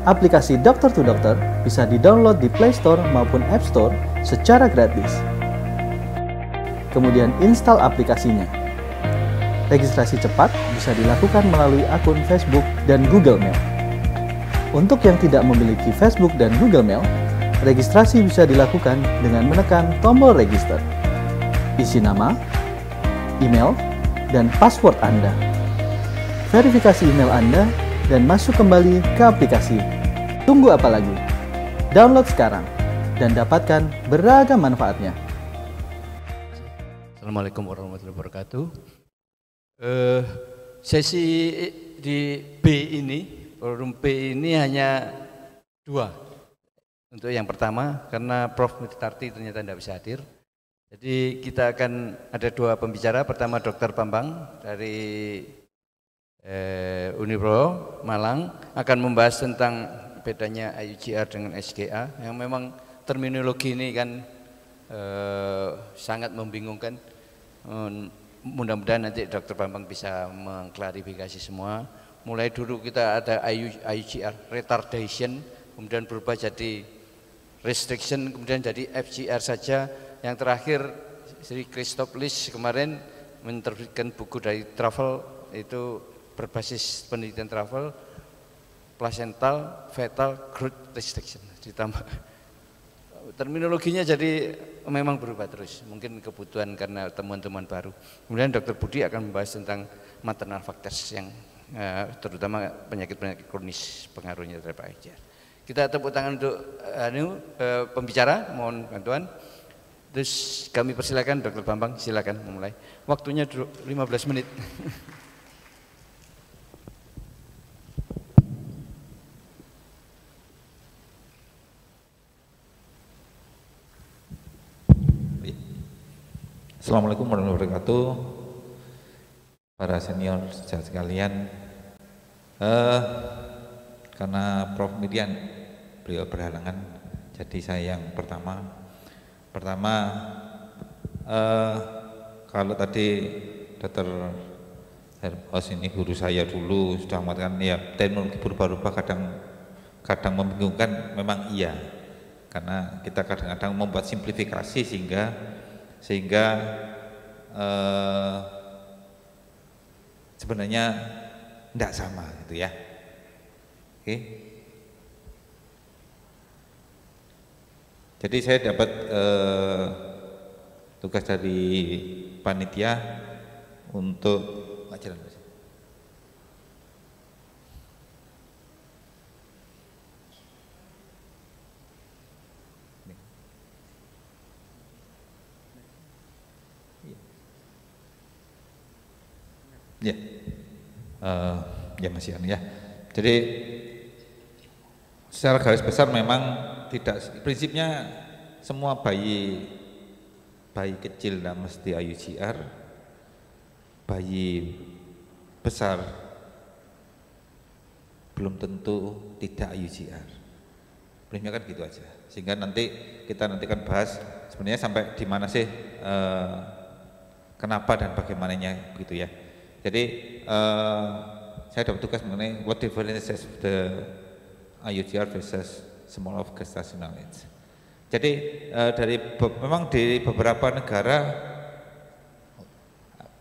Aplikasi Dokter to Dokter bisa di-download di Play Store maupun App Store secara gratis. Kemudian install aplikasinya. Registrasi cepat bisa dilakukan melalui akun Facebook dan Google Mail. Untuk yang tidak memiliki Facebook dan Google Mail, registrasi bisa dilakukan dengan menekan tombol register. Isi nama, email, dan password Anda. Verifikasi email Anda dan masuk kembali ke aplikasi. Tunggu apa lagi? Download sekarang dan dapatkan beragam manfaatnya. Assalamualaikum warahmatullahi wabarakatuh. Sesi di B ini, forum B ini hanya 2. Untuk yang pertama, karena Prof. Muhtarti ternyata tidak bisa hadir. Jadi kita akan ada 2 pembicara. Pertama Dr. Bambang dari Unipro Malang akan membahas tentang bedanya IUCR dengan SGA, yang memang terminologi ini kan sangat membingungkan. Mudah-mudahan nanti Dr. Bambang bisa mengklarifikasi semua. Mulai dulu kita ada IUCR retardation, kemudian berubah jadi restriction, kemudian jadi FGR saja. Yang terakhir Sri Christoph Lisch kemarin menerbitkan buku dari travel, itu berbasis penelitian travel, placental fetal growth restriction, ditambah terminologinya, jadi memang berubah terus, mungkin kebutuhan karena temuan-temuan baru. Kemudian Dr. Budi akan membahas tentang maternal factors yang terutama penyakit-penyakit kronis pengaruhnya terhadap IUCR. Kita tepuk tangan untuk pembicara, mohon bantuan. Terus kami persilakan Dr. Bambang, silakan memulai. Waktunya 15 menit. Assalamualaikum warahmatullahi wabarakatuh. Para senior sekalian, karena Prof. Midian beliau berhalangan, jadi saya yang pertama. Kalau tadi Dr. Herbos ini guru saya dulu sudah mengatakan ya teknologi berubah-ubah, kadang membingungkan, memang iya, karena kita kadang-kadang membuat simplifikasi sehingga sebenarnya tidak sama gitu ya. Oke. Jadi saya dapat tugas dari panitia untuk ajaran. Ya masih ya. Jadi secara garis besar memang tidak, prinsipnya semua bayi kecil dan mesti IUCR, bayi besar belum tentu tidak IUCR. Prinsipnya kan gitu aja. Sehingga nanti kita kan bahas sebenarnya sampai di mana sih kenapa dan bagaimananya begitu ya. Jadi saya dapat tugas mengenai what differences of the IUCR versus small of gestational age. Jadi memang di beberapa negara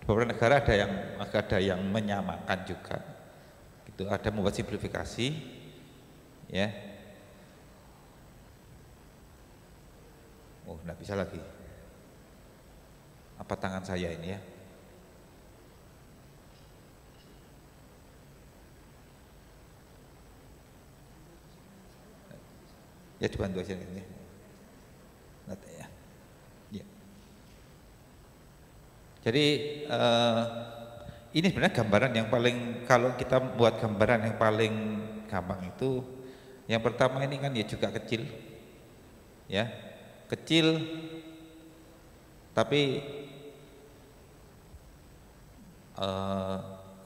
ada yang menyamakan juga, gitu. Ada membuat simplifikasi, ya. Oh, nggak bisa lagi. Apa tangan saya ini ya? Ya dibantu aja ini. Ya. Ya. Jadi ini sebenarnya gambaran yang paling, kalau kita buat gambaran yang paling gampang itu, yang pertama ini kan ya juga kecil, ya kecil, tapi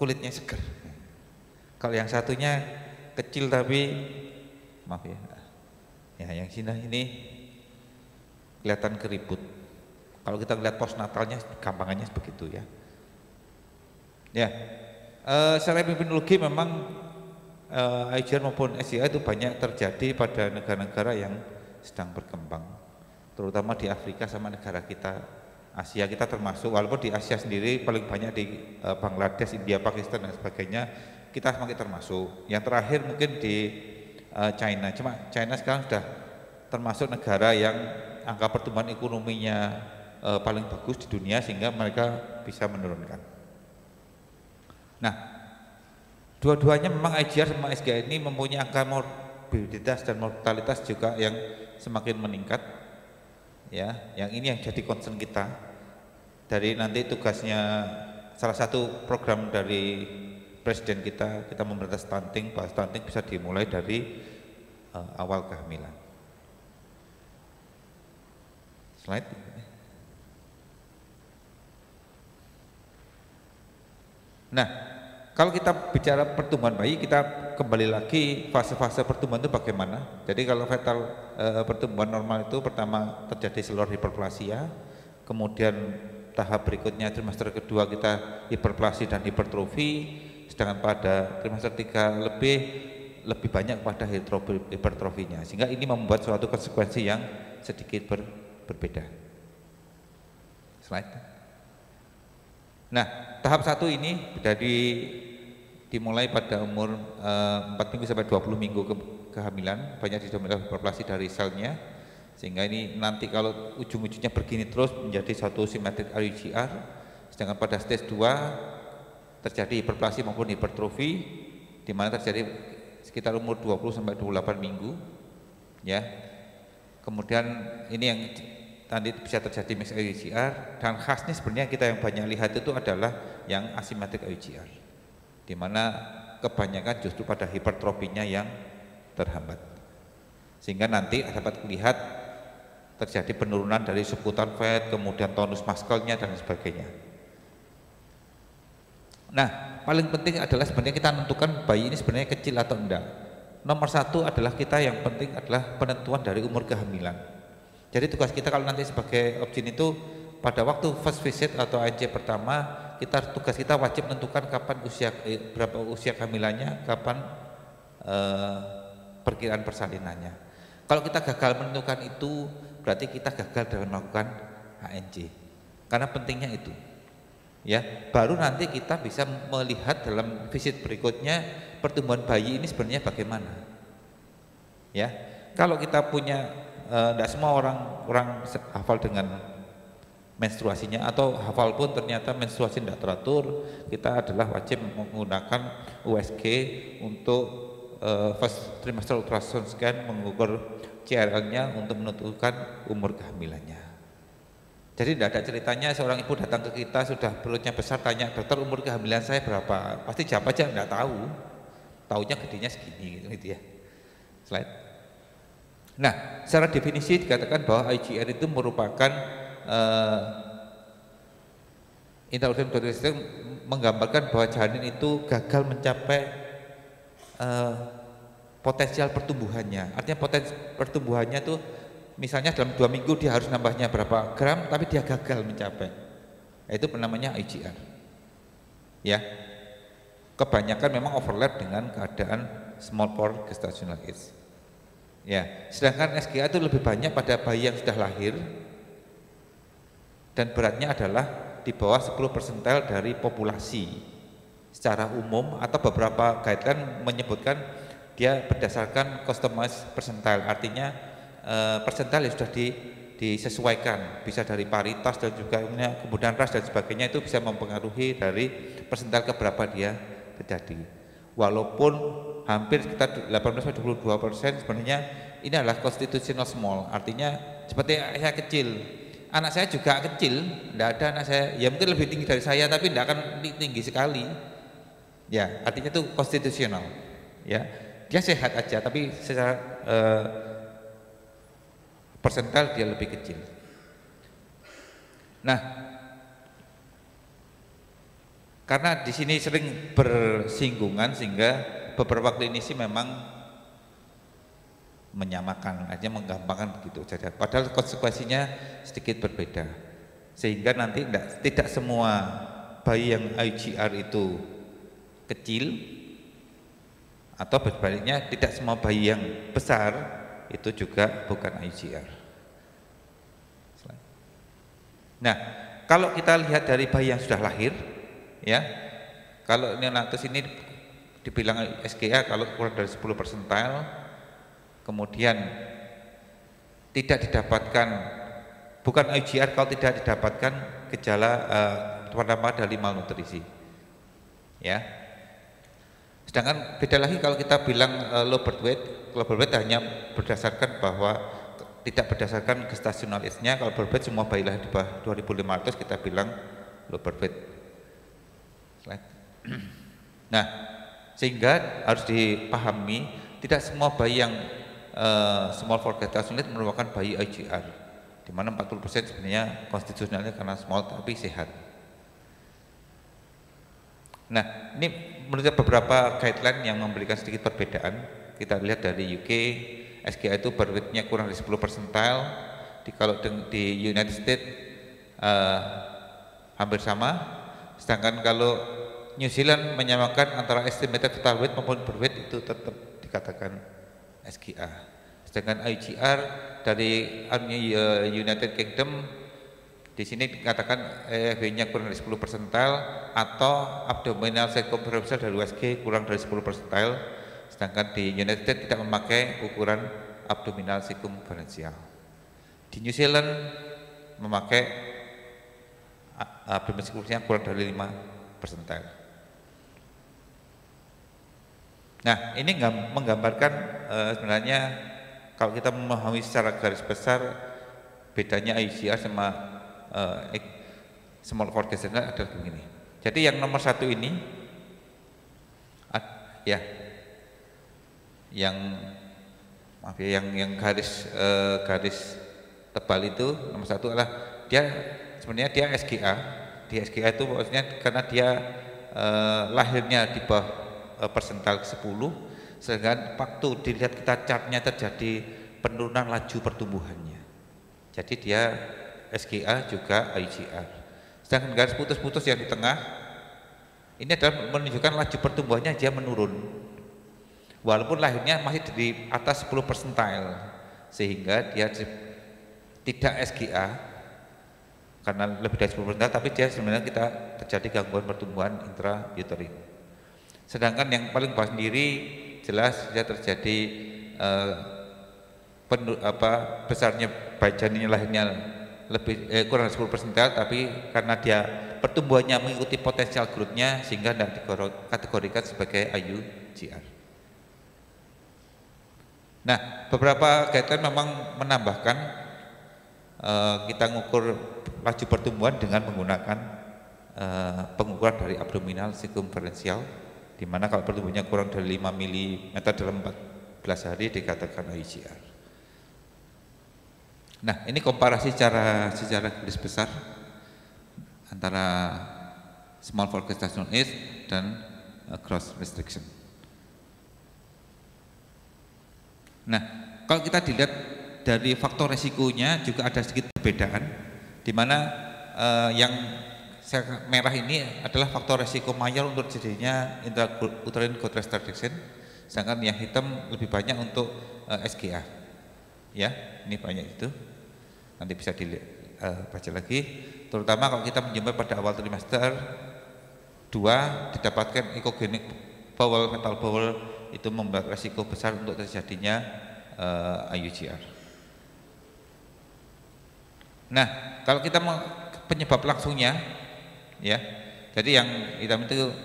kulitnya seger. Kalau yang satunya kecil tapi maaf ya, yang sini ini kelihatan keriput. Kalau kita lihat postnatalnya gampangannya begitu ya. Ya, secara epidemiologi memang IGR maupun SGA itu banyak terjadi pada negara-negara yang sedang berkembang, terutama di Afrika sama negara kita, Asia kita termasuk, walaupun di Asia sendiri paling banyak di Bangladesh, India, Pakistan dan sebagainya, kita semakin termasuk. Yang terakhir mungkin di China, cuma China sekarang sudah termasuk negara yang angka pertumbuhan ekonominya paling bagus di dunia sehingga mereka bisa menurunkan. Nah, dua-duanya memang IGR sama SGA ini mempunyai angka morbiditas dan mortalitas juga yang semakin meningkat. Ya, yang ini yang jadi concern kita. Dari nanti tugasnya salah satu program dari presiden kita memberantas stunting, bahwa stunting bisa dimulai dari awal kehamilan. Slide. Nah, kalau kita bicara pertumbuhan bayi, kita kembali lagi fase-fase pertumbuhan itu bagaimana. Jadi kalau fetal pertumbuhan normal itu pertama terjadi selor hiperplasia, kemudian tahap berikutnya trimester kedua kita hiperplasi dan hipertrofi, sedangkan pada trimester 3 lebih banyak pada hipertrofinya, sehingga ini membuat suatu konsekuensi yang sedikit berbeda. Slide. Nah, tahap 1 ini dimulai pada umur 4 minggu sampai 20 minggu kehamilan, banyak didominasi hiperplasi dari selnya, sehingga ini nanti kalau ujung-ujungnya begini terus menjadi satu simetrik IGR. Sedangkan pada stage 2 terjadi hiperplasi maupun hipertrofi, di mana terjadi sekitar umur 20 sampai 28 minggu, ya. Kemudian ini yang tadi bisa terjadi mixed IGR, dan khasnya sebenarnya kita yang banyak lihat itu adalah yang asimetrik IGR, di mana kebanyakan justru pada hipertrofinya yang terhambat, sehingga nanti dapat dilihat terjadi penurunan dari subkutan fat, kemudian tonus muskelnya dan sebagainya. Nah, paling penting adalah sebenarnya kita menentukan bayi ini sebenarnya kecil atau enggak. Nomor 1 adalah kita yang penting adalah penentuan dari umur kehamilan. Jadi tugas kita kalau nanti sebagai objin itu pada waktu first visit atau ANC pertama, tugas kita wajib menentukan kapan berapa usia kehamilannya, kapan perkiraan persalinannya. Kalau kita gagal menentukan itu, berarti kita gagal dalam melakukan ANC. Karena pentingnya itu. Ya, baru nanti kita bisa melihat dalam visit berikutnya pertumbuhan bayi ini sebenarnya bagaimana. Ya, kalau kita punya tidak semua orang hafal dengan menstruasinya, atau hafal pun ternyata menstruasi tidak teratur, kita adalah wajib menggunakan USG untuk first trimester ultrasound scan, mengukur CRL-nya untuk menentukan umur kehamilannya. Jadi tidak ada ceritanya seorang ibu datang ke kita sudah perutnya besar, tanya dokter umur kehamilan saya berapa, pasti jawab aja tidak tahu, taunya gedenya segini gitu ya. Slide. Nah, secara definisi dikatakan bahwa IGR itu merupakan intraorgan sistem, menggambarkan bahwa janin itu gagal mencapai potensial pertumbuhannya. Artinya potensi pertumbuhannya itu misalnya dalam 2 minggu dia harus nambahnya berapa gram, tapi dia gagal mencapai. Itu namanya IGR. Ya, kebanyakan memang overlap dengan keadaan small pore gestational age. Ya, sedangkan SGA itu lebih banyak pada bayi yang sudah lahir dan beratnya adalah di bawah 10 persentil dari populasi secara umum, atau beberapa guideline menyebutkan dia berdasarkan customized persentil, artinya persentil yang sudah disesuaikan, bisa dari paritas dan juga kemudian ras dan sebagainya, itu bisa mempengaruhi dari persentil keberapa dia terjadi. Walaupun hampir sekitar 18-22% sebenarnya ini adalah constitutional small, artinya seperti saya kecil, anak saya juga kecil, tidak ada anak saya, ya mungkin lebih tinggi dari saya tapi tidak akan tinggi sekali, ya artinya itu konstitusional, ya dia sehat aja tapi secara persentil dia lebih kecil. Nah, karena di sini sering bersinggungan sehingga beberapa klinisi memang menyamakan, artinya menggampangkan begitu saja. Padahal konsekuensinya sedikit berbeda. Sehingga nanti tidak semua bayi yang IGR itu kecil Atau berbaliknya, tidak semua bayi yang besar itu juga bukan IUGR. Nah, kalau kita lihat dari bayi yang sudah lahir, ya, kalau neonatus ini dibilang SGA kalau kurang dari 10 persentil, kemudian tidak didapatkan, bukan IUGR kalau tidak didapatkan gejala pertama dari malnutrisi, ya. Sedangkan beda lagi kalau kita bilang low birth weight hanya berdasarkan bahwa tidak berdasarkan gestasionalisnya. Kalau birth weight semua bayi lahir di bawah 2500 kita bilang low birth weight. Nah, sehingga harus dipahami tidak semua bayi yang small for gestational merupakan bayi IUGR, di mana 40% sebenarnya konstitusionalnya karena small tapi sehat. Nah, ini menurut beberapa guideline yang memberikan sedikit perbedaan. Kita lihat dari UK, SGA itu birth weight-nya kurang dari 10 persentil. Kalau di United States hampir sama. Sedangkan kalau New Zealand menyamakan antara estimated fetal weight maupun birth weight itu tetap dikatakan SGA. Sedangkan IUGR dari United Kingdom di sini dikatakan EFB-nya kurang dari 10 persentil atau abdominal circumferential dari USG kurang dari 10 persentil. Sedangkan di United States tidak memakai ukuran abdominal circumferential. Di New Zealand memakai abdominal circumferential kurang dari 5 persentil. Nah, ini menggambarkan sebenarnya kalau kita memahami secara garis besar bedanya IUGR sama small for gestational adalah begini. Jadi yang nomor 1 ini ya, yang garis tebal itu nomor 1 adalah dia sebenarnya dia SGA. Di SGA itu maksudnya karena dia lahirnya di bawah persentil ke-10, sehingga waktu dilihat kita chartnya terjadi penurunan laju pertumbuhannya. Jadi dia SGA juga IUGR. Sedangkan garis putus-putus yang di tengah ini adalah menunjukkan laju pertumbuhannya dia menurun. Walaupun lahirnya masih di atas 10 persentil, sehingga dia tidak SGA karena lebih dari 10 persentil, tapi dia sebenarnya kita terjadi gangguan pertumbuhan intrauterin. Sedangkan yang paling bawah sendiri jelas dia terjadi besarnya bayi janinnya lahirnya lebih kurang dari 10 persentil, tapi karena dia pertumbuhannya mengikuti potensial growth-nya sehingga tidak dikategorikan sebagai IUGR. Nah, beberapa guideline memang menambahkan kita mengukur laju pertumbuhan dengan menggunakan pengukuran dari abdominal circumferential, di mana kalau pertumbuhannya kurang dari 5 mm dalam 14 hari dikatakan IUGR. Nah, ini komparasi secara garis besar antara small for gestational age dan growth restriction. Nah, kalau kita dilihat dari faktor resikonya juga ada sedikit perbedaan, di mana yang merah ini adalah faktor resiko mayor untuk terjadinya intrauterine growth restriction, sedangkan yang hitam lebih banyak untuk SGA. Ya, ini banyak itu. Nanti bisa dibaca lagi. Terutama kalau kita menjumpai pada awal trimester 2 didapatkan ecogenic bowel, fetal bowel, itu membuat resiko besar untuk terjadinya IUGR. Nah, kalau kita penyebab langsungnya, ya, jadi yang hitam itu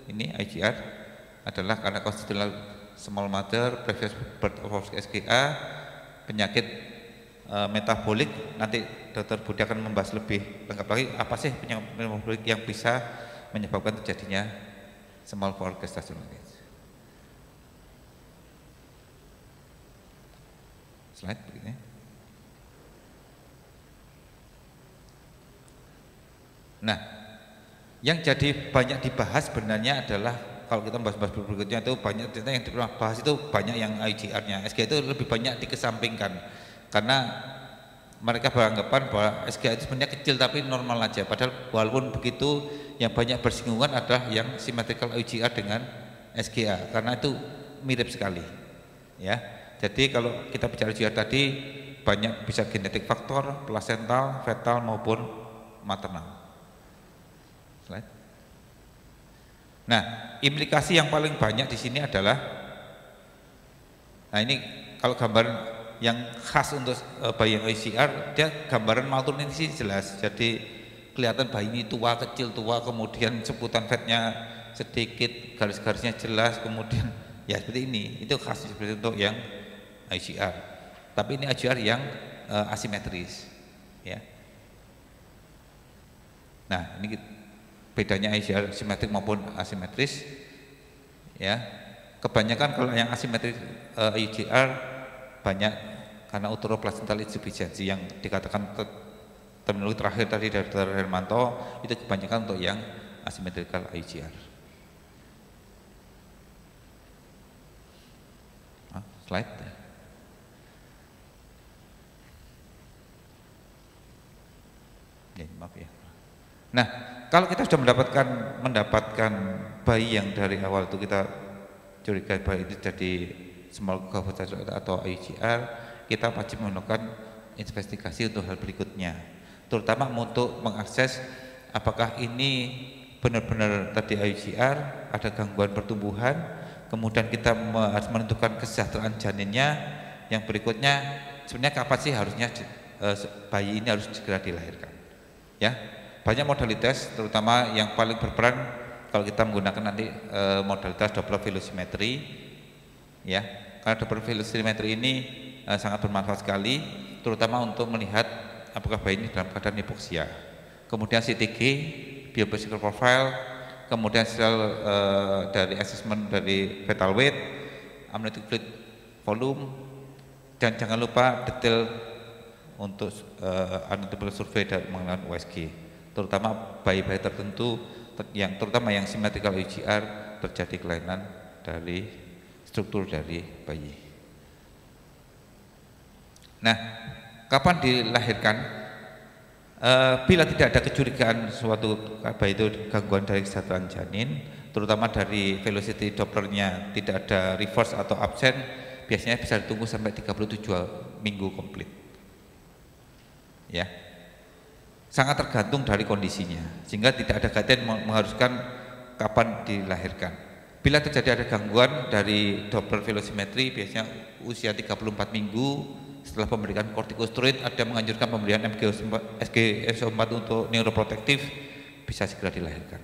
ini IUGR adalah karena constitutional small mother, previous birth of SGA, penyakit metabolik. Nanti Dr. Budi akan membahas lebih lengkap lagi apa sih penyakit metabolik yang bisa menyebabkan terjadinya small for gestational age. Slide begini. Nah, yang jadi banyak dibahas sebenarnya adalah kalau kita bahas berikutnya itu banyak yang dibahas itu banyak yang IUGR-nya. SGA itu lebih banyak dikesampingkan karena mereka beranggapan bahwa SGA itu sebenarnya kecil tapi normal aja, padahal walaupun begitu yang banyak bersinggungan adalah yang symmetrical IUGR dengan SGA, karena itu mirip sekali, ya. Jadi kalau kita bicara IGR tadi banyak bisa genetik faktor, plasental, fetal maupun maternal. Slide. Nah, implikasi yang paling banyak di sini adalah, nah ini kalau gambaran yang khas untuk bayi yang IGR, dia gambaran malnutrisi jelas. Jadi kelihatan bayi ini tua, kecil, tua, kemudian sebutan fatnya sedikit, garis-garisnya jelas, kemudian ya seperti ini. Itu khas seperti untuk yang IGR. Tapi ini IGR yang asimetris, ya. Nah, ini bedanya IGR simetrik maupun asimetris, ya. Kebanyakan kalau yang asimetris IGR banyak karena uteroplacental insufficiency yang dikatakan terminologi terakhir tadi dari Dr. Hermanto, itu kebanyakan untuk yang asymmetrical IGR. Slide. Ya, maaf ya. Nah, kalau kita sudah mendapatkan bayi yang dari awal itu kita curiga bayi itu jadi small cohort atau IGR, kita wajib melakukan investigasi untuk hal berikutnya, terutama untuk mengakses apakah ini benar-benar tadi IGR, ada gangguan pertumbuhan, kemudian kita harus menentukan kesejahteraan janinnya. Yang berikutnya, sebenarnya kapan sih harusnya bayi ini harus segera dilahirkan, ya. Banyak modalitas, terutama yang paling berperan kalau kita menggunakan nanti modalitas Doppler velocimetry, ya. Karena Doppler velocimetry ini sangat bermanfaat sekali, terutama untuk melihat apakah bayi ini dalam keadaan hipoksia. Kemudian CTG, biophysical profile, kemudian sel dari assessment dari fetal weight, amniotic fluid volume, dan jangan lupa detail untuk anatomical survey dan mengenai USG, terutama bayi-bayi tertentu yang terutama yang symmetrical IGR terjadi kelainan dari struktur dari bayi. Nah, kapan dilahirkan? Bila tidak ada kecurigaan suatu bayi itu gangguan dari kesehatan janin, terutama dari velocity Dopplernya tidak ada reverse atau absen, biasanya bisa ditunggu sampai 37 minggu komplit, ya. Sangat tergantung dari kondisinya, sehingga tidak ada kaitan mengharuskan kapan dilahirkan. Bila terjadi ada gangguan dari Doppler velocimetry, biasanya usia 34 minggu setelah pemberikan kortikosteroid, ada menganjurkan pemberian SGSO4 untuk neuroprotektif, bisa segera dilahirkan.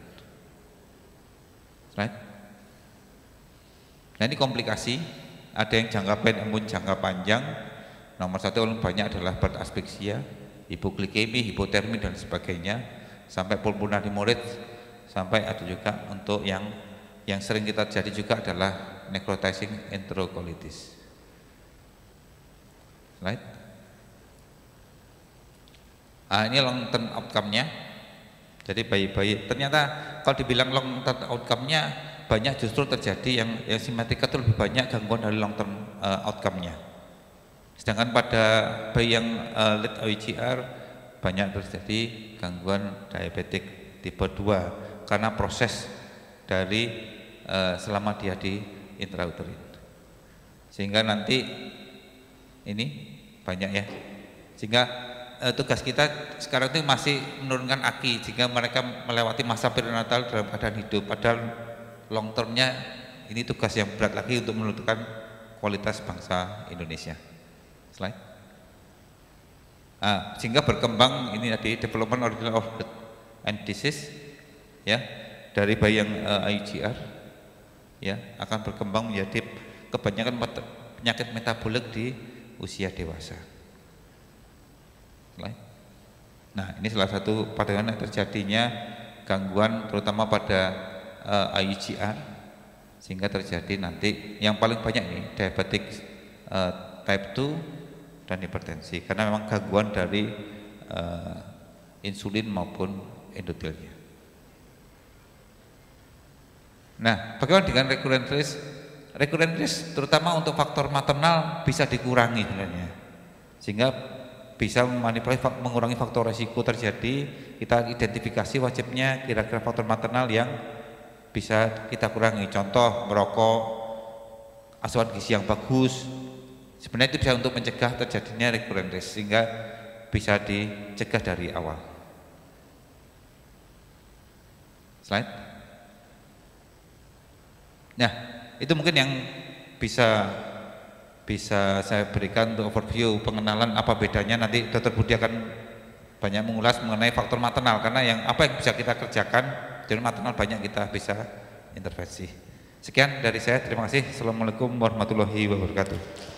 Right? Nah, ini komplikasi, ada yang jangka pendek maupun jangka panjang. Nomor satu yang banyak adalah birth asphyxia, hipoglikemi, hipotermi dan sebagainya, sampai pulmonary hemorrhage, sampai ada juga untuk yang sering kita terjadi juga adalah necrotizing enterocolitis. Right? Ini long term outcome-nya. Jadi bayi-bayi ternyata kalau dibilang long term outcome-nya banyak justru terjadi yang simetrik itu lebih banyak gangguan dari long term outcome-nya. Sedangkan pada bayi yang late IGR banyak terjadi gangguan diabetik tipe 2 karena proses dari selama dia di intrauterin. Sehingga nanti ini banyak ya, sehingga tugas kita sekarang itu masih menurunkan AKI sehingga mereka melewati masa perinatal dalam keadaan hidup, padahal long termnya ini tugas yang berat lagi untuk menentukan kualitas bangsa Indonesia. Slide. Sehingga berkembang ini tadi development original of birth and disease, ya, dari bayi yang IGR, ya, akan berkembang menjadi kebanyakan penyakit metabolik di usia dewasa. Nah, ini salah satu pada terjadinya gangguan terutama pada IGR, sehingga terjadi nanti yang paling banyak nih diabetic type 2 dan hipertensi, karena memang gangguan dari insulin maupun endotelnya. Nah, bagaimana dengan recurrent risk? Recurrent risk terutama untuk faktor maternal bisa dikurangi sebenarnya, sehingga bisa mengurangi faktor resiko terjadi. Kita identifikasi wajibnya kira-kira faktor maternal yang bisa kita kurangi. Contoh merokok, asupan gizi yang bagus. Sebenarnya itu bisa untuk mencegah terjadinya recurrent risk, sehingga bisa dicegah dari awal. Slide. Nah, itu mungkin yang bisa saya berikan untuk overview pengenalan apa bedanya. Nanti Dr. Budi akan banyak mengulas mengenai faktor maternal, karena apa yang bisa kita kerjakan dari maternal banyak kita bisa intervensi. Sekian dari saya, terima kasih. Assalamualaikum warahmatullahi wabarakatuh.